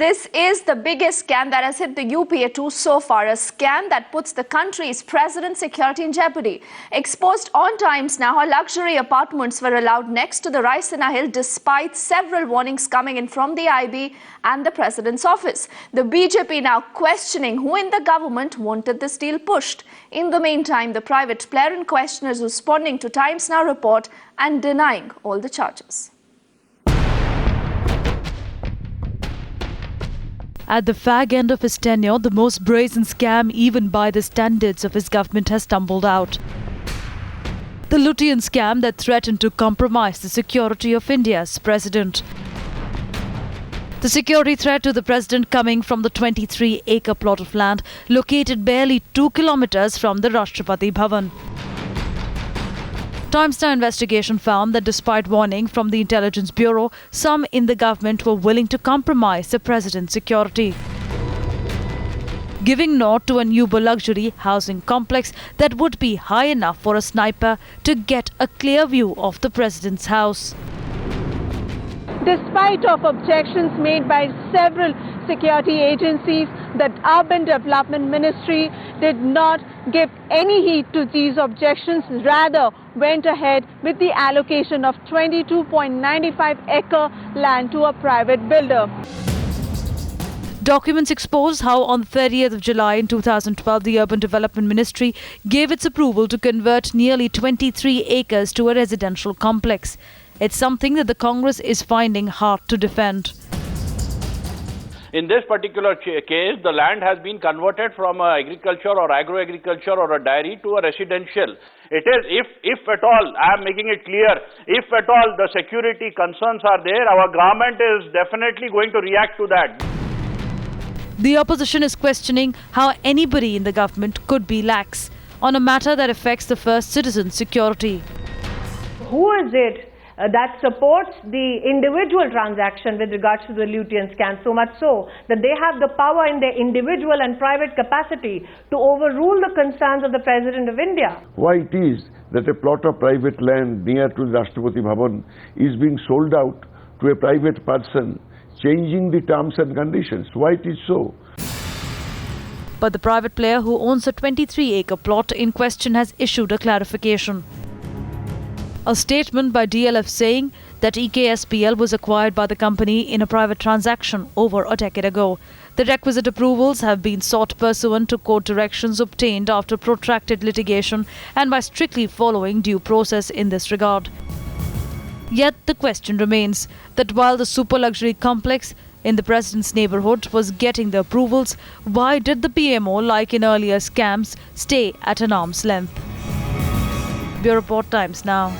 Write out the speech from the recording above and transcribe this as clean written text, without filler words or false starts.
This is the biggest scam that has hit the UPA too so far, a scam that puts the country's president's security in jeopardy. Exposed on Times Now, how luxury apartments were allowed next to the Raisina Hill despite several warnings coming in from the IB and the president's office. The BJP now questioning who in the government wanted this deal pushed. In the meantime, the private player in question is responding to Times Now report and denying all the charges. At the fag end of his tenure, the most brazen scam even by the standards of his government has tumbled out. The Lutyens scam that threatened to compromise the security of India's president. The security threat to the president coming from the 23-acre plot of land located barely 2 kilometers from the Rashtrapati Bhavan. Times Now investigation found that despite warning from the Intelligence Bureau, some in the government were willing to compromise the president's security, giving nod to an uber luxury housing complex that would be high enough for a sniper to get a clear view of the president's house. Despite of objections made by several security agencies, the Urban Development Ministry did not give any heed to these objections, rather went ahead with the allocation of 22.95-acre land to a private builder. Documents exposed how on the 30th of July in 2012, the Urban Development Ministry gave its approval to convert nearly 23 acres to a residential complex. It's something that the Congress is finding hard to defend. In this particular case, the land has been converted from agriculture or agro-agriculture or a dairy to a residential. It is, if at all, I am making it clear, if at all the security concerns are there, our government is definitely going to react to that. The opposition is questioning how anybody in the government could be lax on a matter that affects the first citizen's security. Who is it that supports the individual transaction with regards to the Lutyens scam, so much so that they have the power in their individual and private capacity to overrule the concerns of the President of India? Why it is that a plot of private land near to the Rashtrapati Bhavan is being sold out to a private person, changing the terms and conditions? Why it is so? But the private player who owns a 23-acre plot in question has issued a clarification. A statement by DLF saying that EKSPL was acquired by the company in a private transaction over a decade ago. The requisite approvals have been sought pursuant to court directions obtained after protracted litigation and by strictly following due process in this regard. Yet the question remains that while the super luxury complex in the president's neighborhood was getting the approvals, why did the PMO, like in earlier scams, stay at an arm's length? Bureau Report, Times Now.